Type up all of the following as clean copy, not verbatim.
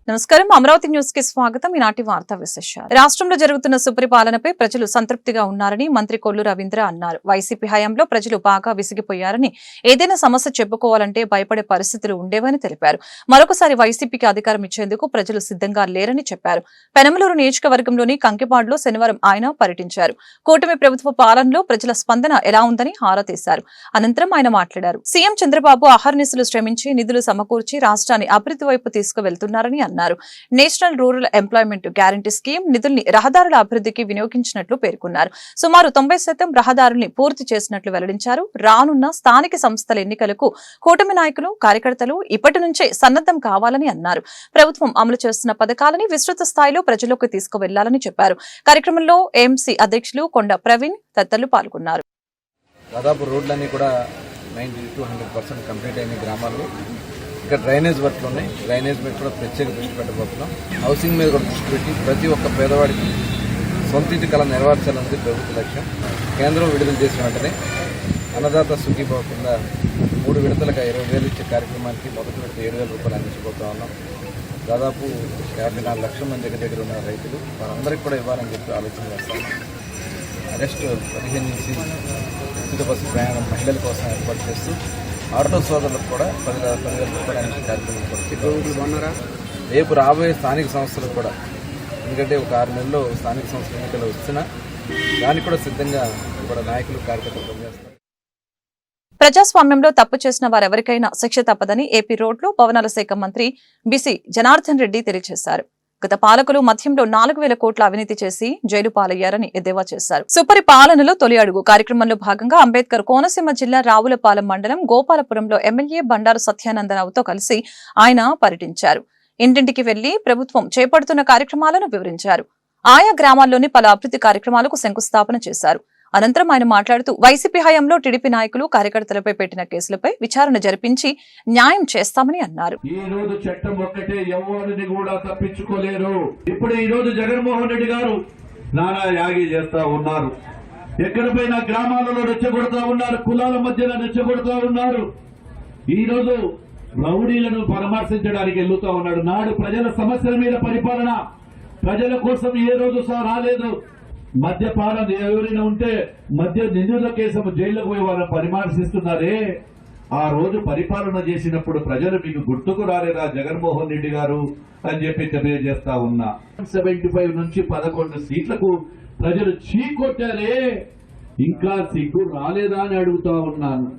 నమస్కారం అమరావతి న్యూస్ కి స్వాగతం. ఈనాటి వార్తా విశేషాలు. రాష్ట్రంలో జరుగుతున్న సుపరిపాలనపై ప్రజలు సంతృప్తిగా ఉన్నారని మంత్రి కొల్లు రవీంద్ర అన్నారు. వైసీపీ హయాంలో ప్రజలు బాగా విసిగిపోయారని, ఏదైనా సమస్య చెప్పుకోవాలంటే భయపడే పరిస్థితులు ఉండేవని తెలిపారు. మరొకసారి వైసీపీకి అధికారం ఇచ్చేందుకు ప్రజలు సిద్ధంగా లేరని చెప్పారు. పెనమలూరు నియోజకవర్గంలోని కంకిపాడులో శనివారం ఆయన పర్యటించారు. కూటమి ప్రభుత్వ పాలనలో ప్రజల స్పందన ఎలా ఉందని ఆరా తీశారు. అనంతరం ఆయన మాట్లాడారు. సీఎం చంద్రబాబు అహర్నిశలు శ్రమించి నిధులు సమకూర్చి రాష్ట్రాన్ని అభివృద్ధి వైపు తీసుకువెళ్తున్నారని అన్నారు. National rural employment guarantee scheme నిధుల్ని రహదారుల అభివృద్ధికి వినియోగించినట్లు పేర్కొన్నారు. సుమారు 90% రహదారుల్ని పూర్తి చేసినట్లు వెల్లడించారు. రానున్న స్థానిక సంస్థల ఎన్నికలకు కూటమి నాయకులు, కార్యకర్తలు ఇప్పటి నుంచే సన్నద్దం కావాలని అన్నారు. ప్రభుత్వం అమలు చేస్తున్న పథకాలని విస్తృత స్థాయిలో ప్రజల్లోకి తీసుకువెళ్లాలని చెప్పారు. కార్యక్రమంలో ఏఎంసీ అధ్యక్షులు కొండ ప్రవీణ్ తదితరులు పాల్గొన్నారు. దాదాపు రోడ్లన్నీ కూడా 90 to 100% కంప్లీట్ అయిన గ్రామాల్లో ఇంకా డ్రైనేజ్ వర్క్లు ఉన్నాయి. డ్రైనేజ్ మీద కూడా ప్రత్యేక దృష్టి పెట్టబోతున్నాం. హౌసింగ్ మీద కూడా దృష్టి పెట్టి ప్రతి ఒక్క పేదవాడికి సొంత ఇంటి కళ నెరవేర్చాలన్నది ప్రభుత్వ లక్ష్యం. కేంద్రం విడుదల చేసిన వెంటనే అన్నదాత సుఖీభావ కింద 3 విడతలుగా 20,000 ఇచ్చే కార్యక్రమానికి మొదటి విడత 7,000 రూపాయలు అందించబోతా ఉన్నాం. దాదాపు 54 లక్షల మంది దగ్గర ఉన్న రైతులు వారందరికీ కూడా ఇవ్వాలని చెప్పి ఆలోచన చేస్తాం. ఆగస్టు 15 నుంచి ఉచిత బస్సు ప్రయాణం మహిళల కోసం ఏర్పాటు చేస్తూ ఆటో సోదరులకు కూడా 10,000 రూపాయలు కార్యక్రమం రేపు రాబోయే స్థానిక సంస్థలకు కూడా, ఎందుకంటే ఒక 6 నెలల్లో స్థానిక సంస్థల ఎన్నికలు వచ్చినా దానికి కూడా సిద్ధంగా కూడా నాయకులు, కార్యకర్తలు పనిచేస్తారు. ప్రజాస్వామ్యంలో తప్పు చేసిన వారెవరికైనా శిక్ష తప్పదని ఏపీ రోడ్లు భవనాల శాఖ మంత్రి బిసి జనార్దన్ రెడ్డి తెలియజేశారు. గత పాలకులు మధ్యంలో 4,000 కోట్ల అవినీతి చేసి జైలు పాలయ్యారని ఎద్దేవా చేశారు. సుపరిపాలనలో తొలి అడుగు కార్యక్రమంలో భాగంగా అంబేద్కర్ కోనసీమ జిల్లా రావులపాలెం మండలం గోపాలపురంలో ఎమ్మెల్యే బండారు సత్యానందరావుతో కలిసి ఆయన పర్యటించారు. ఇంటింటికి వెళ్లి ప్రభుత్వం చేపడుతున్న కార్యక్రమాలను వివరించారు. ఆయా గ్రామాల్లోని పలు అభివృద్ధి కార్యక్రమాలకు శంకుస్థాపన చేశారు. అనంతరం ఆయన మాట్లాడుతూ వైసీపీ హయాంలో టీడీపీ నాయకులు, కార్యకర్తలపై పెట్టిన కేసులపై విచారణ జరిపించి న్యాయం చేస్తామని అన్నారు. ఈ రోజు చట్టం ఒక్కటే ఎవరిని కూడా తప్పించుకోలేరు. ఇప్పుడు ఈ రోజు జగన్మోహన్ రెడ్డి గారు నానా యాగి చేస్తా ఉన్నారు. ఎక్కడిపైనా గ్రామాలలో రెచ్చగొడతా ఉన్నారు, కులాల మధ్యన రెచ్చగొడతా ఉన్నారు. ఈ రోజు రౌడీలను పరామర్శించడానికి వెళ్తా ఉన్నాడు. నాడు ప్రజల సమస్యల మీద పరిపాలన, ప్రజల కోసం ఏ రోజు రాలేదు. మద్యపానం ఎవరైనా ఉంటే మద్య నిందితుల కేసు జైలుకు పోయి వాళ్ళని పరామర్శిస్తున్నారే. ఆ రోజు పరిపాలన చేసినప్పుడు ప్రజలు మీకు గుర్తుకు రాలేదా జగన్మోహన్ రెడ్డి గారు అని చెప్పి తెలియజేస్తా ఉన్నా. 75 నుంచి 11 సీట్లకు ప్రజలు చీకొట్టారే, ఇంకా సిగ్గు రాలేదా అని అడుగుతా ఉన్నాను.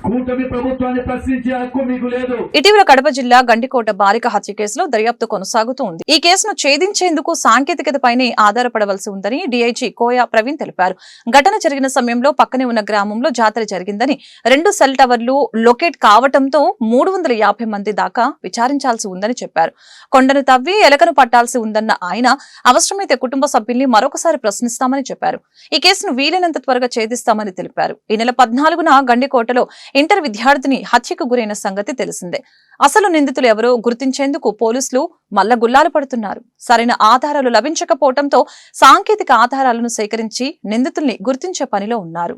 కూటమి ప్రభుత్వాన్ని ప్రశ్నించే హక్కు మీకు లేదు. ఇటీవల కడప జిల్లా గండికోట బాలిక హత్య కేసులో దర్యాప్తు కొనసాగుతూ ఉంది. ఈ కేసును ఛేదించేందుకు సాంకేతికతపైనే ఆధారపడవలసి ఉందని డీఐజీ కోయా ప్రవీణ్ తెలిపారు. ఘటన జరిగిన సమయంలో పక్కనే ఉన్న గ్రామంలో జాతర జరిగిందని, 2 సెల్ టవర్లు లొకేట్ కావడంతో 350 మంది దాకా విచారించాల్సి ఉందని చెప్పారు. కొండను తవ్వి ఎలకను పట్టాల్సి ఉందన్న ఆయన అవసరమైతే కుటుంబ సభ్యుల్ని మరొకసారి ప్రశ్నిస్తామని చెప్పారు. ఈ కేసును వీలైనంత త్వరగా ఛేదిస్తామని తెలిపారు. ఈ నెల 14న గండికోటలో ఇంటర్ విద్యార్థిని హత్యకు గురైన సంగతి తెలిసిందే. అసలు నిందితులు ఎవరో గుర్తించేందుకు పోలీసులు మల్లగుల్లాలు పడుతున్నారు. సరైన ఆధారాలు లభించకపోవడంతో సాంకేతిక ఆధారాలను సేకరించి నిందితుల్ని గుర్తించే పనిలో ఉన్నారు.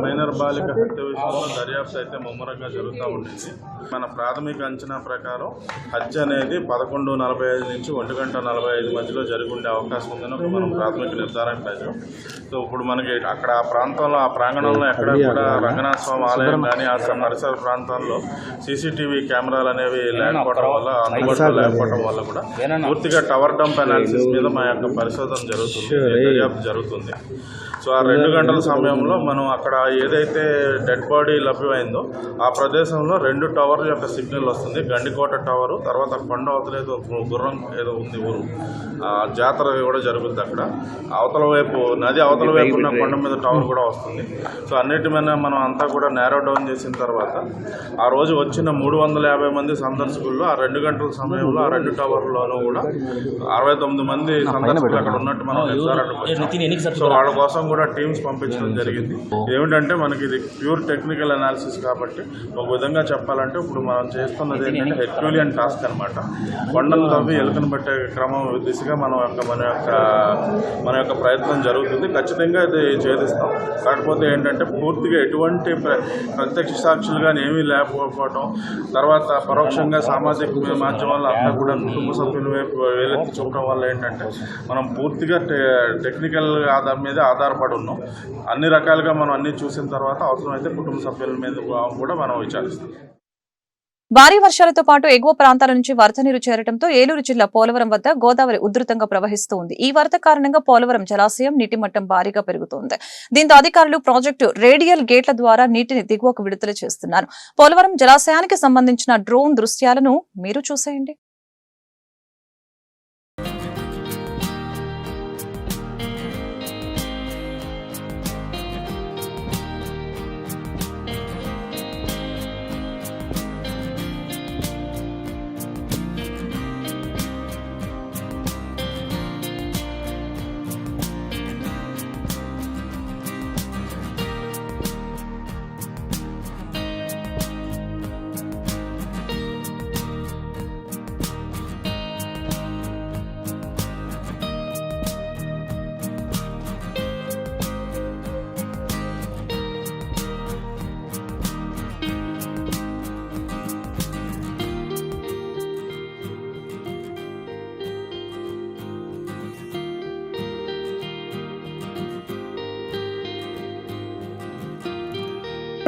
మైనర్ బాలిక హత్య విషయంలో దర్యాప్తు అయితే ముమ్మరంగా జరుగుతూ ఉంటుంది. మన ప్రాథమిక అంచనా ప్రకారం హత్య అనేది 11:45 నుంచి 1:45 మధ్యలో జరిగి ఉండే అవకాశం ఉందని మనం ప్రాథమిక నిర్ధారణ లేదు. సో ఇప్పుడు మనకి అక్కడ ఆ ప్రాంతంలో, ఆ ప్రాంగణంలో ఎక్కడ కూడా రంగనాథ స్వామి ఆలయం కానీ ఆ పరిసర ప్రాంతాల్లో సీసీటీవీ కెమెరాలు అనేవి లేకపోవడం వల్ల, అందుబాటులో లేకపోవడం వల్ల కూడా పూర్తిగా టవర్ డంప్ అనాలిసిస్ మీద మా యొక్క పరిశోధన జరుగుతుంది, దర్యాప్తు జరుగుతుంది. సో ఆ 2 గంటల సమయంలో మనం అక్కడ ఏదైతే డెడ్ బాడీ లభ్యమైందో ఆ ప్రదేశంలో 2 టవర్ల యొక్క సిగ్నల్ వస్తుంది. గండికోట టవరు, తర్వాత కొండ అవతలేదో గుర్రం ఏదో ఉంది ఊరు, జాతర కూడా జరుగుతుంది. అక్కడ అవతల వైపు నది అవతల వైపు ఉన్న కొండ మీద టవర్ కూడా వస్తుంది. సో అన్నిటి మీద మనం అంతా కూడా నేరో డౌన్ చేసిన తర్వాత ఆ రోజు వచ్చిన 350 మంది సందర్శకుల్లో ఆ 2 గంటల సమయంలో ఆ 2 టవర్లోనూ కూడా 69 మంది సందర్శకులు అక్కడ ఉన్నట్టు మనం నిర్ధారణ. సో వాళ్ళ కోసం కూడా టీమ్స్ పంపించడం జరిగింది. ఏమిటంటే మనకి ఇది ప్యూర్ టెక్నికల్ అనాలిసిస్ కాబట్టి ఒక విధంగా చెప్పాలంటే ఇప్పుడు మనం చేస్తున్నది ఏంటంటే హెర్క్యూలియన్ టాస్క్ అనమాట. కొండలు తవ్వి ఎలుకను పెట్టే క్రమం దిశగా మన యొక్క ప్రయత్నం జరుగుతుంది. ఖచ్చితంగా ఇది ఛేదిస్తాం. కాకపోతే ఏంటంటే పూర్తిగా ఎటువంటి ప్రత్యక్ష సాక్షులు కానీ ఏమీ లేకపోవడం, తర్వాత పరోక్షంగా సామాజిక మాధ్యమాల్లో అంతా కూడా కుటుంబ సభ్యుల వైపు వేలెత్తి చూపడం వల్ల ఏంటంటే మనం పూర్తిగా టెక్నికల్ మీద ఆధారపడి ఉన్నాం. అన్ని రకాలుగా మనం అన్ని చూసిన తర్వాత అవసరమైతే కుటుంబ సభ్యుల మీద కూడా మనం విచారిస్తాం. భారీ వర్షాలతో పాటు ఎగువ ప్రాంతాల నుంచి వరద నీరు చేరడంతో ఏలూరు జిల్లా పోలవరం వద్ద గోదావరి ఉధృతంగా ప్రవహిస్తూ ఉంది. ఈ వరద కారణంగా పోలవరం జలాశయం నీటి మట్టం భారీగా పెరుగుతోంది. దీంతో అధికారులు ప్రాజెక్టు రేడియల్ గేట్ల ద్వారా నీటిని దిగువకు విడుదల చేస్తున్నారు. పోలవరం జలాశయానికి సంబంధించిన డ్రోన్ దృశ్యాలను మీరు చూసేయండి.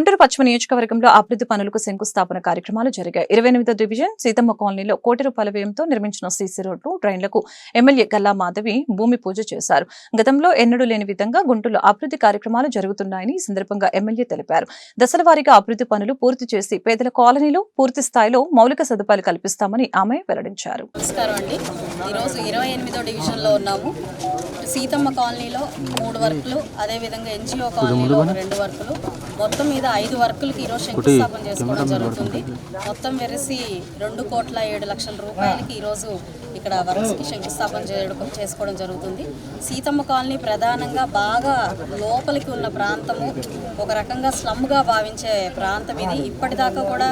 గుంటూరు పశ్చిమ నియోజకవర్గంలో అభివృద్ధి పనులకు శంకుస్థాపన కార్యక్రమాలు జరిగాయి. 28వ డివిజన్ సీతమ్మ కాలనీలో కోటి రూపాయల వ్యయంతో నిర్మించిన సీసీ రోడ్లు, డ్రైన్లకు ఎమ్మెల్యే గల్లా మాధవి భూమి పూజ చేశారు. గతంలో ఎన్నడూ లేని విధంగా గుంటూరులో అభివృద్ధి కార్యక్రమాలు జరుగుతున్నాయని ఈ సందర్భంగా ఎమ్మెల్యే తెలిపారు. దశల వారీగా అభివృద్ధి పనులు పూర్తి చేసి పేదల కాలనీలో పూర్తి స్థాయిలో మౌలిక సదుపాయాలు కల్పిస్తామని ఆమె వెల్లడించారు. ఈరోజు 28వ డివిజన్లో ఉన్నాము. సీతమ్మ కాలనీలో 3 వర్కులు, అదేవిధంగా ఎన్జిఓ కాలనీలో 2 వర్కులు, మొత్తం మీద 5 వర్కులకి ఈరోజు శంకుస్థాపన చేసుకోవడం జరుగుతుంది. మొత్తం వెరసి 2,07,00,000 రూపాయలకి ఈరోజు ఇక్కడ వర్క్స్కి శంకుస్థాపన చేసుకోవడం జరుగుతుంది. సీతమ్మ కాలనీ ప్రధానంగా బాగా లోపలికి ఉన్న ప్రాంతము, ఒక రకంగా స్లమ్గా భావించే ప్రాంతం ఇది. ఇప్పటిదాకా కూడా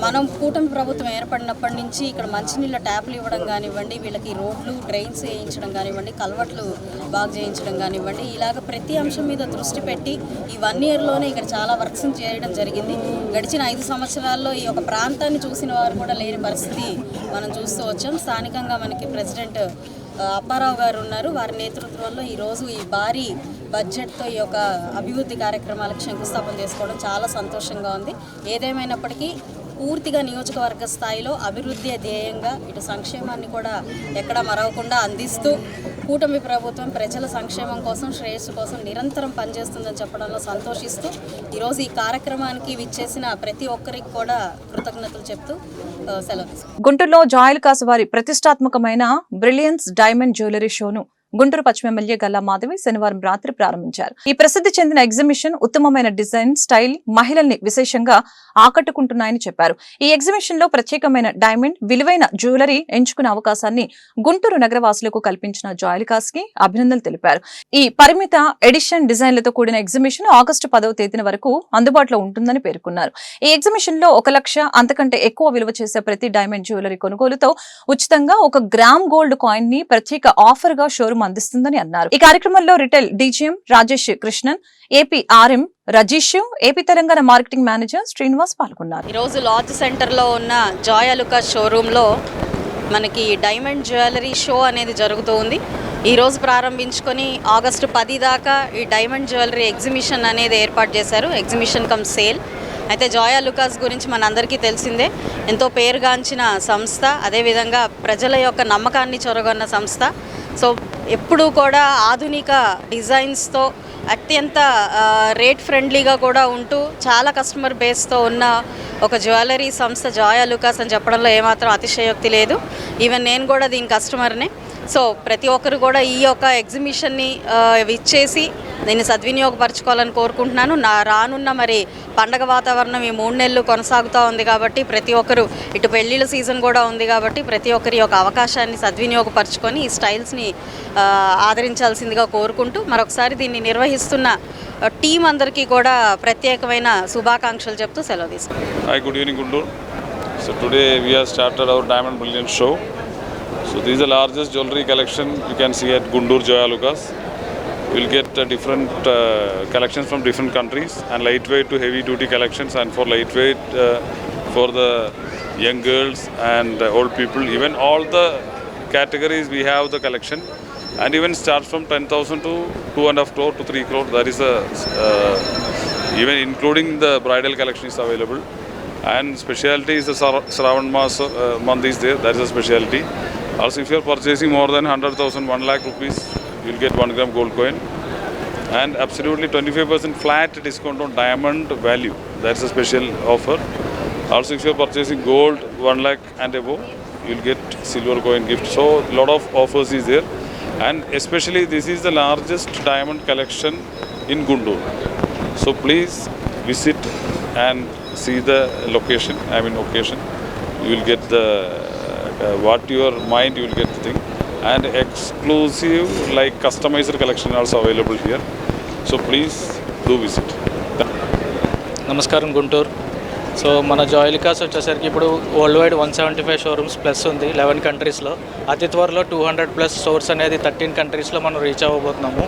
మనం కూటమి ప్రభుత్వం ఏర్పడినప్పటి నుంచి ఇక్కడ మంచినీళ్ళ ట్యాప్లు ఇవ్వడం కానివ్వండి, వీళ్ళకి రోడ్లు డ్రైన్స్ వేయించడం కానివ్వండి, కల్వర్ట్లు బాగు చేయించడం కానివ్వండి, ఇలాగ ప్రతి అంశం మీద దృష్టి పెట్టి ఈ 1 ఇయర్లోనే ఇక్కడ చాలా వర్క్స్ చేయడం జరిగింది. గడిచిన 5 సంవత్సరాల్లో ఈ యొక్క ప్రాంతాన్ని చూసిన వారు కూడా లేని పరిస్థితి మనం చూస్తూ వచ్చాం. స్థానికంగా మనకి ప్రెసిడెంట్ అప్పారావు గారు ఉన్నారు. వారి నేతృత్వంలో ఈరోజు ఈ భారీ బడ్జెట్తో ఈ యొక్క అభివృద్ధి కార్యక్రమాలకు శంకుస్థాపన చేసుకోవడం చాలా సంతోషంగా ఉంది. ఏదేమైనప్పటికీ పూర్తిగా నియోజకవర్గ స్థాయిలో అభివృద్ధి ధ్యేయంగా ఇటు సంక్షేమాన్ని కూడా ఎక్కడా మరవకుండా అందిస్తూ కూటమి ప్రభుత్వం ప్రజల సంక్షేమం కోసం, శ్రేయస్సు కోసం నిరంతరం పనిచేస్తుందని చెప్పడంలో సంతోషిస్తూ ఈరోజు ఈ కార్యక్రమానికి విచ్చేసిన ప్రతి ఒక్కరికి కూడా కృతజ్ఞతలు చెప్తూ సెలవు. గుంటూరులో జాయలుకాస్ వారి ప్రతిష్టాత్మకమైన బ్రిలియన్స్ డైమండ్ జ్యువెలరీ షోను గుంటూరు పశ్చిమ ఎమ్మెల్యే గల్లా మాధవి శనివారం రాత్రి ప్రారంభించారు. ఈ ప్రసిద్ధి చెందిన ఎగ్జిబిషన్ ఉత్తమమైన డిజైన్, స్టైల్ మహిళల్ని విశేషంగా ఆకట్టుకుంటున్నాయని చెప్పారు. ఈ ఎగ్జిబిషన్ లో ప్రత్యేకమైన డైమండ్, విలువైన జ్యువెలరీ ఎంచుకునే అవకాశాన్ని గుంటూరు నగరవాసులకు కల్పించిన జాయలుకాస్ కి అభినందనలు తెలిపారు. ఈ పరిమిత ఎడిషన్ డిజైన్లతో కూడిన ఎగ్జిబిషన్ ఆగస్టు 10వ తేదీన వరకు అందుబాటులో ఉంటుందని పేర్కొన్నారు. ఈ ఎగ్జిబిషన్ లో 1 లక్ష అంతకంటే ఎక్కువ విలువ చేసే ప్రతి డైమండ్ జ్యువెలరీ కొనుగోలుతో ఉచితంగా 1 గ్రామ్ గోల్డ్ కాయిన్ ని ప్రత్యేక ఆఫర్ గా షోరూమ్ అందిస్తుందని అన్నారు. ఈ కార్యక్రమంలో retail DGM Rajesh Krishnan, AP RM Rajeesh, AP Telangana marketing manager Srinivas పాల్గొన్నారు. ఈరోజు లాడ్జ్ సెంటర్లో ఉన్న జాయలుకాస్ షోరూంలో మనకి డైమండ్ జ్యువెలరీ షో అనేది జరుగుతూ ఉంది. ఈరోజు ప్రారంభించుకొని ఆగస్టు 10 దాకా ఈ డైమండ్ జ్యువెలరీ ఎగ్జిబిషన్ అనేది ఏర్పాటు చేశారు. Exhibition come sale. అయితే జాయలుకాస్ గురించి మనందరికీ తెలిసిందే, ఎంతో పేరుగాంచిన సంస్థ, అదేవిధంగా ప్రజల యొక్క నమ్మకాన్ని చొరగొన్న సంస్థ. సో ఎప్పుడూ కూడా ఆధునిక డిజైన్స్తో అత్యంత రేట్ ఫ్రెండ్లీగా కూడా ఉంటూ చాలా కస్టమర్ బేస్తో ఉన్న ఒక జ్యువెలరీ సంస్థ జాయలుకాస్ అని చెప్పడంలో ఏమాత్రం అతిశయోక్తి లేదు. ఈవెన్ నేను కూడా దీని కస్టమర్నే. సో ప్రతి ఒక్కరు కూడా ఈ యొక్క ఎగ్జిబిషన్ని విచ్చేసి దీన్ని సద్వినియోగపరచుకోవాలని కోరుకుంటున్నాను. రానున్న మరి పండగ వాతావరణం ఈ 3 నెలలు కొనసాగుతూ ఉంది కాబట్టి ప్రతి ఒక్కరు, ఇటు పెళ్ళిళ్ళ సీజన్ కూడా ఉంది కాబట్టి ప్రతి ఒక్కరి యొక్క అవకాశాన్ని సద్వినియోగపరచుకొని ఈ స్టైల్స్ని ఆదరించాల్సిందిగా కోరుకుంటూ మరొకసారి దీన్ని నిర్వహిస్తున్న టీం అందరికీ కూడా ప్రత్యేకమైన శుభాకాంక్షలు చెప్తూ సెలవు తీసుకుంటాం. Hi, good evening, Guntur. So today we have started our Diamond Brilliance show. So this is the largest jewelry collection you can see at Guntur Joyalukas. You will get different collections from different countries, and lightweight to heavy duty collections, and for lightweight for the young girls and old people, even all the categories we have the collection, and even starts from 10,000 to 2.5 crore to 3 crore. That is a even including the bridal collection is available, and specialty is the Shravan Mas month is there. That is a specialty. Also, if you are purchasing more than 100,000, 1 lakh rupees, you will get 1 gram gold coin, and absolutely 25% flat discount on diamond value. That's a special offer. Also, if you are purchasing gold 1 lakh and above, you will get silver coin gift. So, lot of offers is there, and especially this is the largest diamond collection in Guntur. So, please visit and see the location. Occasion. You will get the what your mind, you will get the thing, and exclusive like customized collection also available here. So please do visit. నమస్కారం Guntur. So మన జోయలికాస్ వచ్చేసరికి ఇప్పుడు world wide 175 showrooms plus ఉంది 11 కంట్రీస్లో. అతి త్వరలో 200+ stores అనేది 13 కంట్రీస్లో మనం రీచ్ అవ్వబోతున్నాము.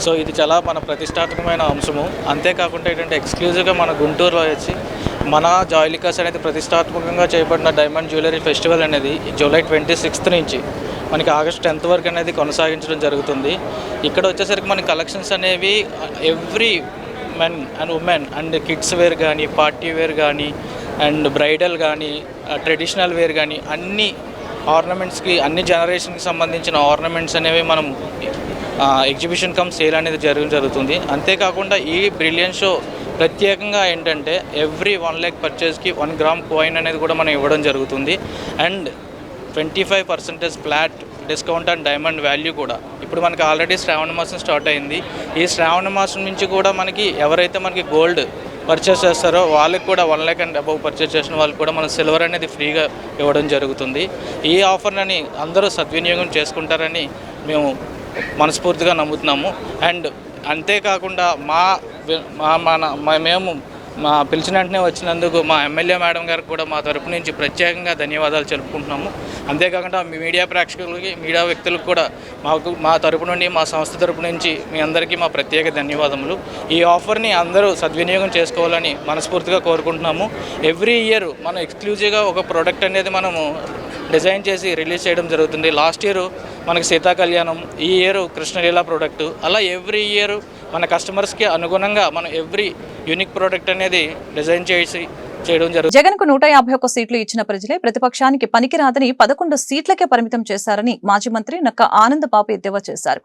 సో ఇది చాలా మన ప్రతిష్టాత్మకమైన అంశము. అంతేకాకుండా ఏంటంటే ఎక్స్క్లూజివ్గా మన గుంటూరులో వచ్చి మన జోయలికాస్ అనేది ప్రతిష్టాత్మకంగా చేయబడిన డైమండ్ జ్యువెలరీ ఫెస్టివల్ అనేది జూలై 26th నుంచి మనకి ఆగస్ట్ 10th వరకు అనేది కొనసాగించడం జరుగుతుంది. ఇక్కడ వచ్చేసరికి మన కలెక్షన్స్ అనేవి every men and women and kids wear కానీ, పార్టీ వేర్ కానీ, అండ్ బ్రైడల్ కానీ, ట్రెడిషనల్ వేర్ కానీ, అన్ని ఆర్నమెంట్స్కి, అన్ని జనరేషన్కి సంబంధించిన ఆర్నమెంట్స్ అనేవి మనం ఎగ్జిబిషన్ కమ్ సేల్ అనేది జరుగుతుంది. అంతేకాకుండా ఈ బ్రిలియన్ షో ప్రత్యేకంగా ఏంటంటే ఎవ్రీ 1 lakh పర్చేస్కి 1 gram కాయిన్ అనేది కూడా మనం ఇవ్వడం జరుగుతుంది. And 25% flat discount and diamond value కూడా. ఇప్పుడు మనకి ఆల్రెడీ శ్రావణ మాసం స్టార్ట్ అయింది. ఈ శ్రావణ మాసం నుంచి కూడా మనకి ఎవరైతే మనకి గోల్డ్ పర్చేస్ చేస్తారో వాళ్ళకి కూడా 1 lakh అండ్ అబవ్ పర్చేస్ చేసిన వాళ్ళకి కూడా మనం సిల్వర్ అనేది ఫ్రీగా ఇవ్వడం జరుగుతుంది. ఈ ఆఫర్ని అందరూ సద్వినియోగం చేసుకుంటారని మేము మనస్ఫూర్తిగా నమ్ముతున్నాము. అండ్ అంతేకాకుండా మేము పిలిచిన వెంటనే వచ్చినందుకు మా ఎమ్మెల్యే మేడం గారికి కూడా మా తరపు నుంచి ప్రత్యేకంగా ధన్యవాదాలు తెలుపుకుంటున్నాము. అంతేకాకుండా మీ మీడియా ప్రేక్షకులకి, మీడియా వ్యక్తులకు కూడా మా తరపు నుండి, మా సంస్థ తరపు నుంచి మీ అందరికీ మా ప్రత్యేక ధన్యవాదములు. ఈ ఆఫర్ని అందరూ సద్వినియోగం చేసుకోవాలని మనస్ఫూర్తిగా కోరుకుంటున్నాము. ఎవ్రీ ఇయర్ మనం ఎక్స్క్లూజివ్గా ఒక ప్రోడక్ట్ అనేది మనము డిజైన్ చేసి రిలీజ్ చేయడం జరుగుతుంది. లాస్ట్ ఇయర్ మనకి సీతా కళ్యాణం, ఈ ఇయర్ కృష్ణలీల ప్రోడక్ట్, అలా ఎవ్రీ ఇయర్ మన కస్టమర్స్కి అనుగుణంగా మనం ఎవ్రీ యూనిక్ ప్రోడక్ట్ అనేది డిజైన్ చేయడం జరుగుతుంది. జగన్ కు 151 సీట్లు ఇచ్చిన ప్రజలే ప్రతిపక్షానికి పనికిరాదని 11 సీట్లకే పరిమితం చేశారని మాజీ మంత్రి నక్క ఆనందబాబు ఎద్దేవా చేశారు.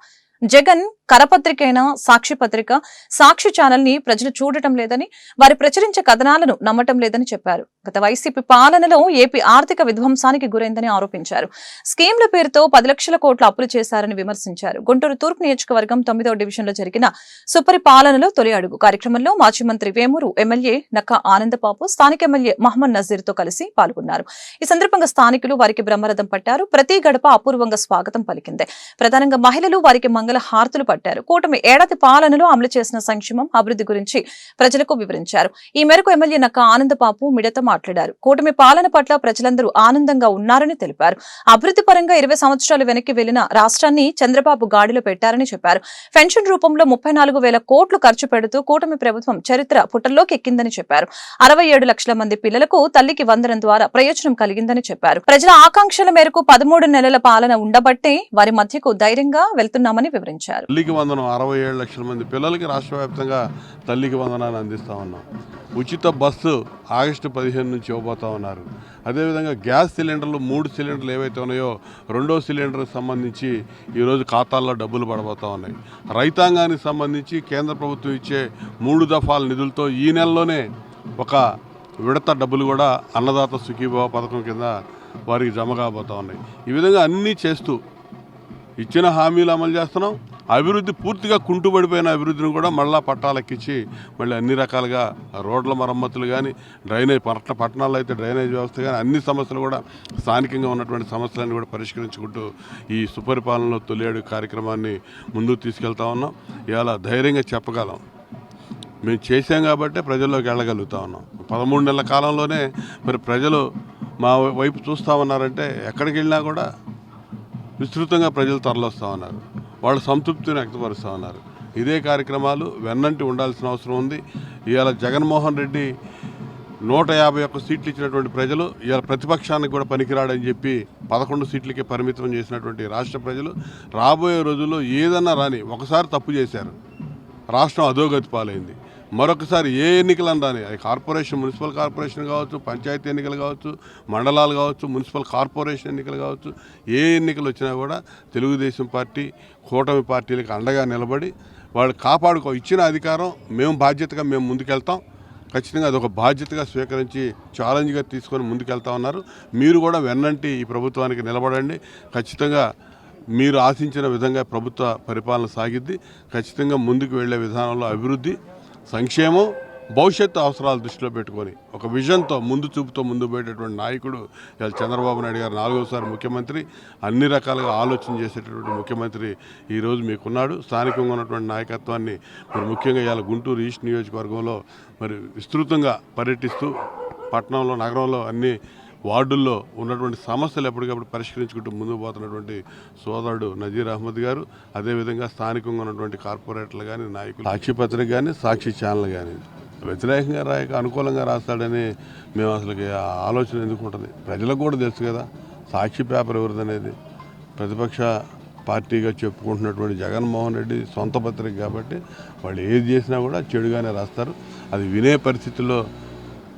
జగన్ కరపత్రికైన సాక్షి పత్రిక, సాక్షి ఛానల్ ని ప్రజలు చూడటం లేదని, వారి ప్రచురించే కథనాలను నమ్మటం లేదని చెప్పారు. గత వైసీపీ పాలనలో ఏపీ ఆర్థిక విధ్వంసానికి గురైందని ఆరోపించారు. స్కీమ్ల పేరుతో 10 లక్షల కోట్ల అప్పులు చేశారని విమర్శించారు. గుంటూరు తూర్పు నియోజకవర్గం 9వ డివిజన్లో జరిగిన సుపరిపాలనలో తొలి అడుగు కార్యక్రమంలో మాజీ మంత్రి వేమూరు ఎమ్మెల్యే నక్క ఆనందబాబు స్థానిక ఎమ్మెల్యే మహమ్మద్ నజీర్ తో కలిసి పాల్గొన్నారు. ఈ సందర్భంగా స్థానికులు వారికి బ్రహ్మరథం పట్టారు. ప్రతి గడప అపూర్వంగా స్వాగతం పలికింది. ప్రధానంగా మహిళలు వారికి మంగళ హారతులు పట్టారు. కూటమి ఏడాది పాలనలో అమలు చేసిన సంక్షేమం, అభివృద్ధి గురించి ప్రజలకు వివరించారు. ఈ మేరకు ఎమ్మెల్యే నక్క ఆనందబాబు మీడియాతో మాట్లాడారు. కూటమి పాలన పట్ల ప్రజలందరూ ఆనందంగా ఉన్నారని తెలిపారు. అభివృద్ధి పరంగా 20 సంవత్సరాలు వెనక్కి వెళ్లిన రాష్ట్రాన్ని చంద్రబాబు గాడిలో పెట్టారని చెప్పారు. పెన్షన్ రూపంలో 34,000 కోట్లు ఖర్చు పెడుతూ కూటమి ప్రభుత్వం చరిత్ర పుటల్లోకి ఎక్కిందని చెప్పారు. 67 లక్షల మంది పిల్లలకు తల్లికి వందనం ద్వారా ప్రయోజనం కలిగిందని చెప్పారు. ప్రజల ఆకాంక్షల మేరకు 13 నెలల పాలన ఉండబట్టే వారి మధ్యకు ధైర్యంగా వెళ్తున్నామని వివరించారు. తల్లికి వందనం 67 లక్షల మంది పిల్లలకి రాష్ట్ర వ్యాప్తంగా తల్లికి వందనాన్ని అందిస్తా ఉన్నాం. ఉచిత బస్సు ఆగస్టు 15 నుంచి ఇవ్వబోతా ఉన్నారు. అదేవిధంగా గ్యాస్ సిలిండర్లు 3 సిలిండర్లు ఏవైతే ఉన్నాయో 2వ సిలిండర్కి సంబంధించి ఈరోజు ఖాతాల్లో డబ్బులు పడబోతూ ఉన్నాయి. రైతాంగానికి సంబంధించి కేంద్ర ప్రభుత్వం ఇచ్చే 3 దఫాల నిధులతో ఈ నెలలోనే ఒక విడత డబ్బులు కూడా అన్నదాత సుఖీభావ పథకం కింద వారికి జమ కాబోతూ ఉన్నాయి. ఈ విధంగా అన్నీ చేస్తూ ఇచ్చిన హామీలు అమలు చేస్తున్నాం. అభివృద్ధి పూర్తిగా కుంటుపడిపోయిన అభివృద్ధిని కూడా మళ్ళా పట్టాలెక్కించి మళ్ళీ అన్ని రకాలుగా రోడ్ల మరమ్మతులు కానీ, డ్రైనేజ్ పట్టణాల్లో అయితే డ్రైనేజ్ వ్యవస్థ కానీ, అన్ని సమస్యలు కూడా స్థానికంగా ఉన్నటువంటి సమస్యలన్నీ కూడా పరిష్కరించుకుంటూ ఈ సుపరిపాలనలో తొలి కార్యక్రమాన్ని ముందుకు తీసుకెళ్తా ఉన్నాం. ఇవాళ ధైర్యంగా చెప్పగలం, మేము చేసాం కాబట్టి ప్రజల్లోకి వెళ్ళగలుగుతా ఉన్నాం. 13 నెలల కాలంలోనే మరి ప్రజలు మా వైపు చూస్తూ ఉన్నారంటే ఎక్కడికి వెళ్ళినా కూడా విస్తృతంగా ప్రజలు తరలిస్తూ ఉన్నారు. వాళ్ళు సంతృప్తిని వ్యక్తపరుస్తూ ఉన్నారు. ఇదే కార్యక్రమాలు వెన్నంటి ఉండాల్సిన అవసరం ఉంది. ఇవాళ జగన్మోహన్ రెడ్డి 151 సీట్లు ఇచ్చినటువంటి ప్రజలు ఇవాళ ప్రతిపక్షానికి కూడా పనికిరాడని చెప్పి 11 సీట్లకే పరిమితం చేసినటువంటి రాష్ట్ర ప్రజలు రాబోయే రోజుల్లో ఏదన్నా రాని ఒకసారి తప్పు చేశారు, రాష్ట్రం అధోగతి పాలైంది. మరొకసారి ఏ ఎన్నికలను రాని, అది కార్పొరేషన్, మున్సిపల్ కార్పొరేషన్ కావచ్చు, పంచాయతీ ఎన్నికలు కావచ్చు, మండలాలు కావచ్చు, మున్సిపల్ కార్పొరేషన్ ఎన్నికలు కావచ్చు, ఏ ఎన్నికలు వచ్చినా కూడా తెలుగుదేశం పార్టీ కూటమి పార్టీలకు అండగా నిలబడి వాళ్ళు ఇచ్చిన అధికారం మేము బాధ్యతగా మేము ముందుకెళ్తాం. ఖచ్చితంగా అదొక బాధ్యతగా స్వీకరించి ఛాలెంజ్గా తీసుకొని ముందుకెళ్తా ఉన్నారు. మీరు కూడా వెన్నంటి ఈ ప్రభుత్వానికి నిలబడండి. ఖచ్చితంగా మీరు ఆశించిన విధంగా ప్రభుత్వ పరిపాలన సాగిద్ది. ఖచ్చితంగా ముందుకు వెళ్లే విధానంలో అభివృద్ధి, సంక్షేమం, భవిష్యత్తు అవసరాలు దృష్టిలో పెట్టుకొని ఒక విజన్తో ముందు చూపుతో ముందు పోయేటటువంటి నాయకుడు ఇవాళ చంద్రబాబు నాయుడు గారు 4వసారి ముఖ్యమంత్రి, అన్ని రకాలుగా ఆలోచన చేసేటటువంటి ముఖ్యమంత్రి ఈరోజు మీకున్నాడు. స్థానికంగా ఉన్నటువంటి నాయకత్వాన్ని మరి ముఖ్యంగా ఇవాళ గుంటూరు ఈస్ట్ నియోజకవర్గంలో మరి విస్తృతంగా పర్యటిస్తూ పట్టణంలో, నగరంలో అన్ని వార్డుల్లో ఉన్నటువంటి సమస్యలు ఎప్పటికప్పుడు పరిష్కరించుకుంటూ ముందుకు పోతున్నటువంటి సోదరుడు నజీర్ అహ్మద్ గారు, అదేవిధంగా స్థానికంగా ఉన్నటువంటి కార్పొరేటర్లు కానీ, నాయకులు, సాక్షి పత్రిక కానీ, సాక్షి ఛానల్ కానీ వ్యతిరేకంగా రాయక అనుకూలంగా రాస్తాడని మేము అసలుకి ఆలోచన ఎందుకు ఉంటుంది? ప్రజలకు కూడా తెలుసు కదా సాక్షి పేపర్ ఎవరిదనేది. ప్రతిపక్ష పార్టీగా చెప్పుకుంటున్నటువంటి జగన్మోహన్ రెడ్డి సొంత పత్రిక కాబట్టి వాళ్ళు ఏది చేసినా కూడా చెడుగానే రాస్తారు. అది వినే పరిస్థితుల్లో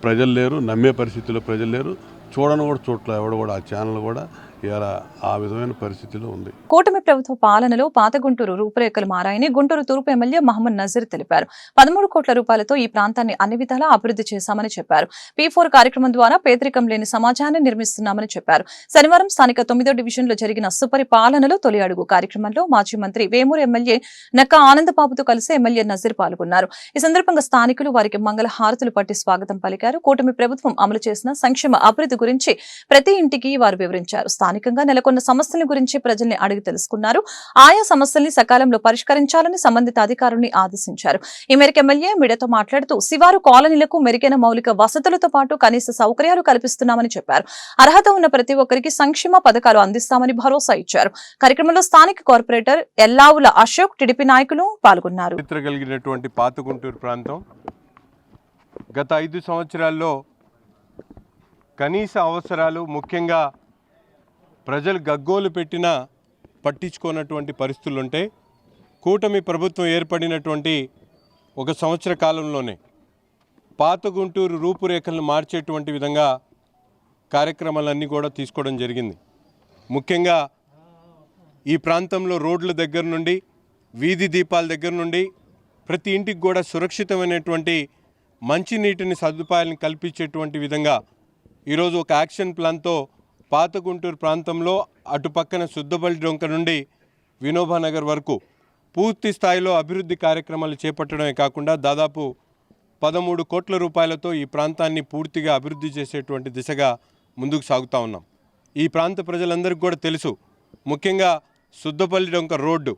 ప్రజలు లేరు, నమ్మే పరిస్థితుల్లో ప్రజలు లేరు, చూడని కూడా చూడలే ఎవడు కూడా. ఆ ఛానల్ కూడా ఇలా ఆ విధమైన పరిస్థితిలో ఉంది. కూటమి ప్రభుత్వ పాలనలో పాత గుంటూరు రూపురేఖలు మారాయని గుంటూరు తూర్పు ఎమ్మెల్యే మహమ్మద్ నజీర్ తెలిపారు. 13 కోట్ల రూపాయలతో ఈ ప్రాంతాన్ని అన్ని విధాలా అభివృద్ధి చేశామని చెప్పారు. P4 కార్యక్రమం ద్వారా పేదరికం లేని సమాజాన్ని నిర్మిస్తున్నామని చెప్పారు. శనివారం స్థానిక 9వ డివిజన్లో జరిగిన సుపరిపాలనలో తొలి అడుగు కార్యక్రమంలో మాజీ మంత్రి వేమూరు ఎమ్మెల్యే నక్కా ఆనందబాబుతో కలిసి ఎమ్మెల్యే నజీర్ పాల్గొన్నారు. ఈ సందర్భంగా స్థానికులు వారికి మంగళ హారతులు పట్టి స్వాగతం పలికారు. కూటమి ప్రభుత్వం అమలు చేసిన సంక్షేమ అభివృద్ధి గురించి ప్రతి ఇంటికి వారు వివరించారు. స్థానికంగా నెలకొన్న సమస్యల గురించి ప్రజల్ని అడిగి తెలుసుకున్నారు. ఆయా సమస్యల్ని సకాలంలో పరిష్కరించాలని సంబంధిత అధికారుల్ని ఆదేశించారు. ఈ మేరకు ఎమ్మెల్యే మీడియాతో మాట్లాడుతూ శివారు కాలనీలకు మెరుగైన మౌలిక వసతులతో పాటు కనీస సౌకర్యాలు కల్పిస్తున్నామని చెప్పారు. అర్హత ఉన్న ప్రతి ఒక్కరికి సంక్షేమ పథకాలు అందిస్తామని భరోసా ఇచ్చారు. కార్యక్రమంలో స్థానిక కార్పొరేటర్ ఎల్లావుల అశోక్, టీడీపీ నాయకులు పాల్గొన్నారు. కలిగినటువంటి పాత గుంటూరు ప్రాంతం గత 5 సంవత్సరాల్లో కనీస అవసరాలు, ముఖ్యంగా ప్రజలు గగ్గోలు పెట్టినా పట్టించుకున్నటువంటి పరిస్థితులుంటే కూటమి ప్రభుత్వం ఏర్పడినటువంటి 1 సంవత్సర కాలంలోనే పాత గుంటూరు రూపురేఖలను మార్చేటువంటి విధంగా కార్యక్రమాలన్నీ కూడా తీసుకోవడం జరిగింది. ముఖ్యంగా ఈ ప్రాంతంలో రోడ్ల దగ్గర నుండి, వీధి దీపాల దగ్గర నుండి ప్రతి ఇంటికి కూడా సురక్షితమైనటువంటి మంచినీటిని సదుపాయాలను కల్పించేటువంటి విధంగా ఈరోజు ఒక యాక్షన్ ప్లాన్తో పాత గుంటూరు ప్రాంతంలో అటుపక్కన సుద్దబల్లి డొంక నుండి వినోబానగర్ వరకు పూర్తి స్థాయిలో అభివృద్ధి కార్యక్రమాలు చేపట్టడమే కాకుండా దాదాపు 13 కోట్ల రూపాయలతో ఈ ప్రాంతాన్ని పూర్తిగా అభివృద్ధి చేసేటువంటి దిశగా ముందుకు సాగుతూ ఉన్నాం. ఈ ప్రాంత ప్రజలందరికీ కూడా తెలుసు, ముఖ్యంగా సుద్దపల్లి డొంక రోడ్డు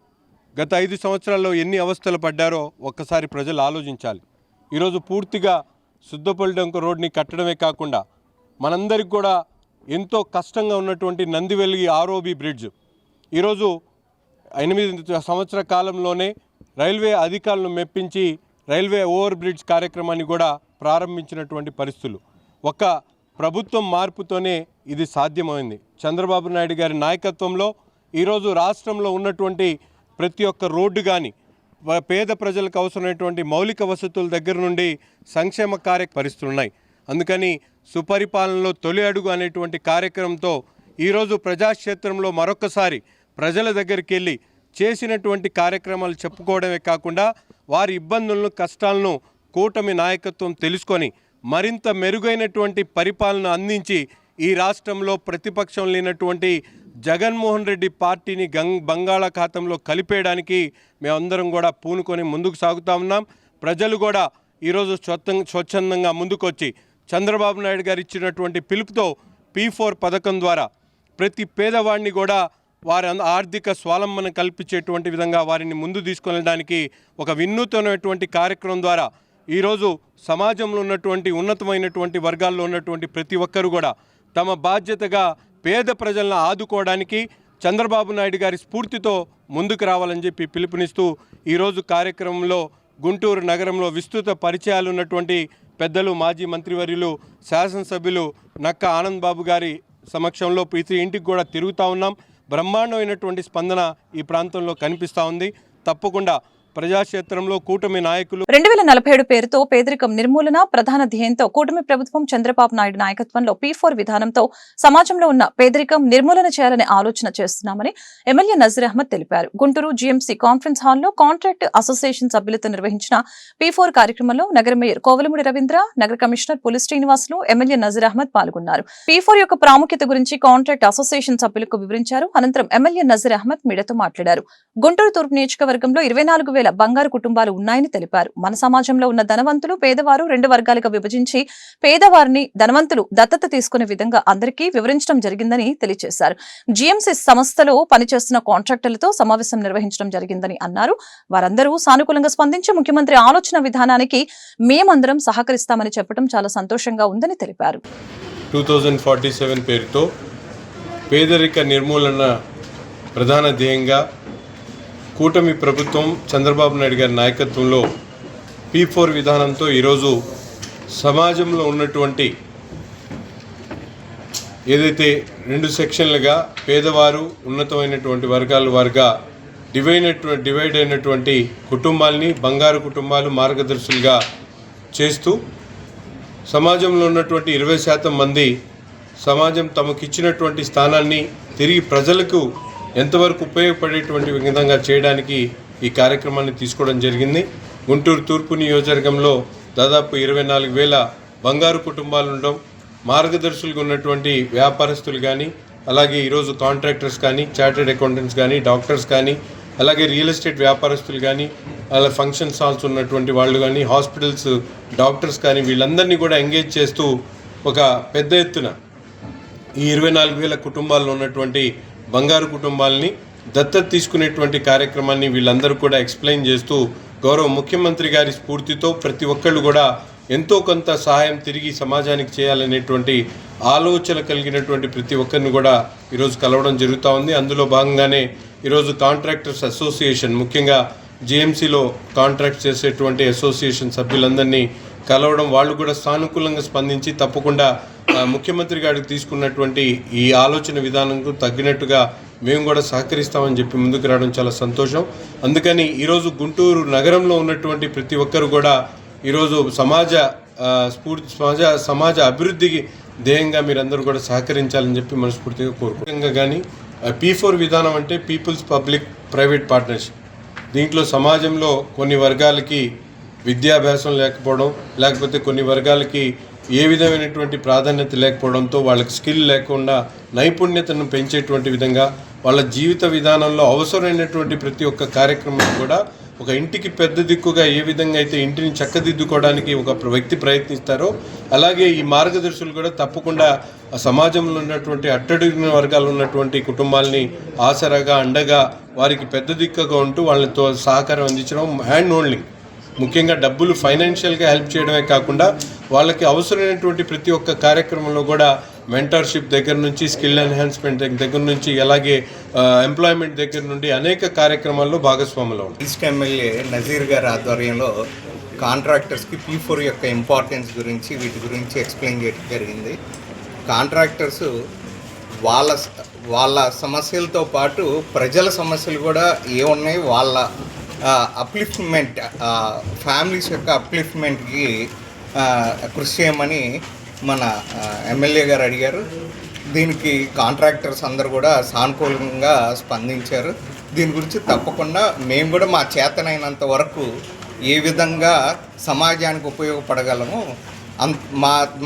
గత 5 సంవత్సరాల్లో ఎన్ని అవస్థలు పడ్డారో ఒక్కసారి ప్రజలు ఆలోచించాలి. ఈరోజు పూర్తిగా సుద్దపల్లి డొంక రోడ్ని కట్టడమే కాకుండా మనందరికి కూడా ఎంతో కష్టంగా ఉన్నటువంటి నందివెల్లి ఆర్ఓబి బ్రిడ్జ్ ఈరోజు 8 సంవత్సర కాలంలోనే రైల్వే అధికారులను మెప్పించి రైల్వే ఓవర్ బ్రిడ్జ్ కార్యక్రమాన్ని కూడా ప్రారంభించినటువంటి పరిస్థితులు. ఒక ప్రభుత్వం మార్పుతోనే ఇది సాధ్యమైంది. చంద్రబాబు నాయుడు గారి నాయకత్వంలో ఈరోజు రాష్ట్రంలో ఉన్నటువంటి ప్రతి ఒక్క రోడ్డు కానీ, పేద ప్రజలకు అవసరమైనటువంటి మౌలిక వసతుల దగ్గర నుండి సంక్షేమ పరిస్థితులు ఉన్నాయి. అందుకని సుపరిపాలనలో తొలి అడుగు అనేటువంటి కార్యక్రమంతో ఈరోజు ప్రజాక్షేత్రంలో మరొకసారి ప్రజల దగ్గరికి వెళ్ళి చేసినటువంటి కార్యక్రమాలు చెప్పుకోవడమే కాకుండా వారి ఇబ్బందులను, కష్టాలను కూటమి నాయకత్వం తెలుసుకొని మరింత మెరుగైనటువంటి పరిపాలన అందించి ఈ రాష్ట్రంలో ప్రతిపక్షం లేనటువంటి జగన్మోహన్ రెడ్డి పార్టీని బంగాళాఖాతంలో కలిపేయడానికి మేమందరం కూడా పూనుకొని ముందుకు సాగుతూ ఉన్నాం. ప్రజలు కూడా ఈరోజు స్వచ్ఛందంగా ముందుకొచ్చి చంద్రబాబు నాయుడు గారు ఇచ్చినటువంటి పిలుపుతో P4 పథకం ద్వారా ప్రతి పేదవాడిని కూడా వారి ఆర్థిక స్వావలంబన కల్పించేటువంటి విధంగా వారిని ముందు తీసుకెళ్ళడానికి ఒక వినూత్నమైనటువంటి కార్యక్రమం ద్వారా ఈరోజు సమాజంలో ఉన్నటువంటి ఉన్నతమైనటువంటి వర్గాల్లో ఉన్నటువంటి ప్రతి ఒక్కరు కూడా తమ బాధ్యతగా పేద ప్రజలను ఆదుకోవడానికి చంద్రబాబు నాయుడు గారి స్ఫూర్తితో ముందుకు రావాలని చెప్పి పిలుపునిస్తూ ఈరోజు కార్యక్రమంలో గుంటూరు నగరంలో విస్తృత పరిచయాలు ఉన్నటువంటి పెద్దలు మాజీ మంత్రివర్యులు శాసనసభ్యులు నక్క ఆనంద్ బాబు గారి సమక్షంలో ప్రతి ఇంటికి కూడా తిరుగుతూ ఉన్నాం. బ్రహ్మాండమైనటువంటి స్పందన ఈ ప్రాంతంలో కనిపిస్తూ ఉంది. తప్పకుండా ప్రజాక్షేత్రంలో కూటమి నాయకులు 2047 పేరుతో పేదరికం నిర్మూలన ప్రధాన ధ్యేయంతో కూటమి ప్రభుత్వం చంద్రబాబు నాయుడు నాయకత్వంలో P4 విధానంతో సమాజంలో ఉన్న పేదరికం నిర్మూలన చేయాలనే ఆలోచన చేస్తున్నామని ఎమ్మెల్యే నజీర్ అహ్మద్ తెలిపారు. గుంటూరు జీఎంసీ కాన్ఫరెన్స్ హాల్లో కాంట్రాక్ట్ అసోసియేషన్ సభ్యులతో నిర్వహించిన P4 కార్యక్రమంలో నగర మేయర్ కోవలమూడి రవీంద్ర, నగర కమిషనర్ పులి శ్రీనివాసులు, ఎమ్మెల్యే నజీర్ అహ్మద్ పాల్గొన్నారు. P4 యొక్క ప్రాముఖ్యత గురించి కాంట్రాక్ట్ అసోసియేషన్ సభ్యులకు వివరించారు. అనంతరం ఎమ్మెల్యే నజీర్ అహ్మద్ మీడియాతో మాట్లాడారు. గుంటూరు తూర్పు నియోజకవర్గంలో 24,000 బంగారు కుటుంబాలు ఉన్నాయని తెలిపారు. మన సమాజంలో ఉన్న ధనవంతులు, పేదవారు 2 వర్గాలుగా విభజించి పేదవారిని ధనవంతులు దత్తత తీసుకునే విధంగా అందరికీ వివరించడం జరిగిందని తెలియజేశారు. జీఎంసీ సంస్థలో పనిచేస్తున్న కాంట్రాక్టర్లతో సమావేశం నిర్వహించడం జరిగిందని అన్నారు. వారందరూ సానుకూలంగా స్పందించి ముఖ్యమంత్రి ఆలోచన విధానానికి మేమందరం సహకరిస్తామని చెప్పడం చాలా సంతోషంగా ఉందని తెలిపారు. 2047 పేరుతో పేదరిక నిర్మూలన ప్రధాన ధ్యేయంగా కూటమి ప్రభుత్వం చంద్రబాబు నాయుడు గారి నాయకత్వంలో P4 విధానంతో ఈరోజు సమాజంలో ఉన్నటువంటి ఏదైతే 2 సెక్షన్లుగా పేదవారు, ఉన్నతమైనటువంటి వర్గాల వారుగా డివైడ్ అయినటువంటి కుటుంబాలని బంగారు కుటుంబాలు మార్గదర్శులుగా చేస్తూ సమాజంలో ఉన్నటువంటి 20% మంది సమాజం తమకిచ్చినటువంటి స్థానాన్ని తిరిగి ప్రజలకు ఎంతవరకు ఉపయోగపడేటువంటి విధంగా చేయడానికి ఈ కార్యక్రమాన్ని తీసుకోవడం జరిగింది. గుంటూరు తూర్పు నియోజకవర్గంలో దాదాపు 24,000 బంగారు కుటుంబాలు ఉండడం, మార్గదర్శులుగా ఉన్నటువంటి వ్యాపారస్తులు కానీ, అలాగే ఈరోజు కాంట్రాక్టర్స్ కానీ, చార్టెడ్ అకౌంటెంట్స్ కానీ, డాక్టర్స్ కానీ, అలాగే రియల్ ఎస్టేట్ వ్యాపారస్తులు కానీ, అలా ఫంక్షన్ హాల్స్ ఉన్నటువంటి వాళ్ళు కానీ, హాస్పిటల్స్ డాక్టర్స్ కానీ, వీళ్ళందరినీ కూడా ఎంగేజ్ చేస్తూ ఒక పెద్ద ఎత్తున ఈ 24,000 కుటుంబాల్లో ఉన్నటువంటి బంగారు కుటుంబాలని దత్తత తీసుకునేటువంటి కార్యక్రమాన్ని వీళ్ళందరూ కూడా ఎక్స్ప్లెయిన్ చేస్తూ గౌరవ ముఖ్యమంత్రి గారి స్ఫూర్తితో ప్రతి ఒక్కళ్ళు కూడా ఎంతో కొంత సహాయం తిరిగి సమాజానికి చేయాలనేటువంటి ఆలోచన కలిగినటువంటి ప్రతి ఒక్కరిని కూడా ఈరోజు కలవడం జరుగుతూ ఉంది. అందులో భాగంగానే ఈరోజు కాంట్రాక్టర్స్ అసోసియేషన్, ముఖ్యంగా జీఎంసీలో కాంట్రాక్ట్ చేసేటువంటి అసోసియేషన్ సభ్యులందరినీ కలవడం, వాళ్ళు కూడా సానుకూలంగా స్పందించి తప్పకుండా ముఖ్యమంత్రి గారికి తీసుకున్నటువంటి ఈ ఆలోచన విధానంకు తగ్గినట్టుగా మేము కూడా సహకరిస్తామని చెప్పి ముందుకు రావడం చాలా సంతోషం. అందుకని ఈరోజు గుంటూరు నగరంలో ఉన్నటువంటి ప్రతి ఒక్కరు కూడా ఈరోజు సమాజ అభివృద్ధికి ధ్యేయంగా మీరందరూ కూడా సహకరించాలని చెప్పి మనస్ఫూర్తిగా కోరుకుంటున్నాం. కానీ P4 విధానం అంటే పీపుల్స్ పబ్లిక్ ప్రైవేట్ పార్ట్నర్షిప్. దీంట్లో సమాజంలో కొన్ని వర్గాలకి విద్యాభ్యాసం లేకపోవడం, లేకపోతే కొన్ని వర్గాలకి ఏ విధమైనటువంటి ప్రాధాన్యత లేకపోవడంతో వాళ్ళకి స్కిల్ లేకుండా నైపుణ్యతను పెంచేటువంటి విధంగా వాళ్ళ జీవిత విధానంలో అవసరమైనటువంటి ప్రతి ఒక్క కార్యక్రమం కూడా ఒక ఇంటికి పెద్ద దిక్కుగా ఏ విధంగా అయితే ఇంటిని చక్కదిద్దుకోవడానికి ఒక వ్యక్తి ప్రయత్నిస్తారో, అలాగే ఈ మార్గదర్శులు కూడా తప్పకుండా సమాజంలో ఉన్నటువంటి అట్టడుగిన వర్గాలు ఉన్నటువంటి కుటుంబాలని ఆసరాగా, అండగా, వారికి పెద్ద దిక్కుగా ఉంటూ వాళ్ళతో సహకారం అందించడం, హ్యాండ్ హోల్డింగ్, ముఖ్యంగా డబ్బులు ఫైనాన్షియల్గా హెల్ప్ చేయడమే కాకుండా వాళ్ళకి అవసరమైనటువంటి ప్రతి ఒక్క కార్యక్రమంలో కూడా మెంటర్షిప్ దగ్గర నుంచి, స్కిల్ ఎన్హాన్స్మెంట్ దగ్గర నుంచి, అలాగే ఎంప్లాయ్మెంట్ దగ్గర నుండి అనేక కార్యక్రమాల్లో భాగస్వాములు ఉంటాయి. ఈస్ట్ ఎమ్మెల్యే నజీర్ గారి ఆధ్వర్యంలో కాంట్రాక్టర్స్కి P4 యొక్క ఇంపార్టెన్స్ గురించి, వీటి గురించి ఎక్స్ప్లెయిన్ చేయడం జరిగింది. కాంట్రాక్టర్స్ వాళ్ళ సమస్యలతో పాటు ప్రజల సమస్యలు కూడా ఏమున్నాయి, వాళ్ళ అప్లిఫ్ట్మెంట్, ఫ్యామిలీస్ యొక్క అప్లిఫ్ట్మెంట్కి కృషి చేయమని మన ఎమ్మెల్యే గారు అడిగారు. దీనికి కాంట్రాక్టర్స్ అందరూ కూడా సానుకూలంగా స్పందించారు. దీని గురించి తప్పకుండా మేము కూడా మా చేతనైనంత వరకు ఏ విధంగా సమాజానికి ఉపయోగపడగలమో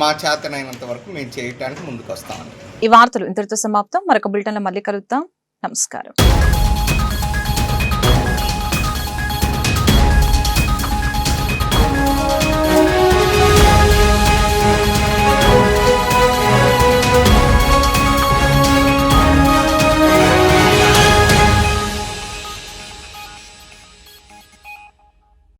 మా చేతనైనంత వరకు మేము చేయటానికి ముందుకు వస్తామండి. ఈ వార్తలు ఇంతటితో సమాప్తం. మరొక బులెటిన్లో మళ్ళీ కలుద్దాం. నమస్కారం.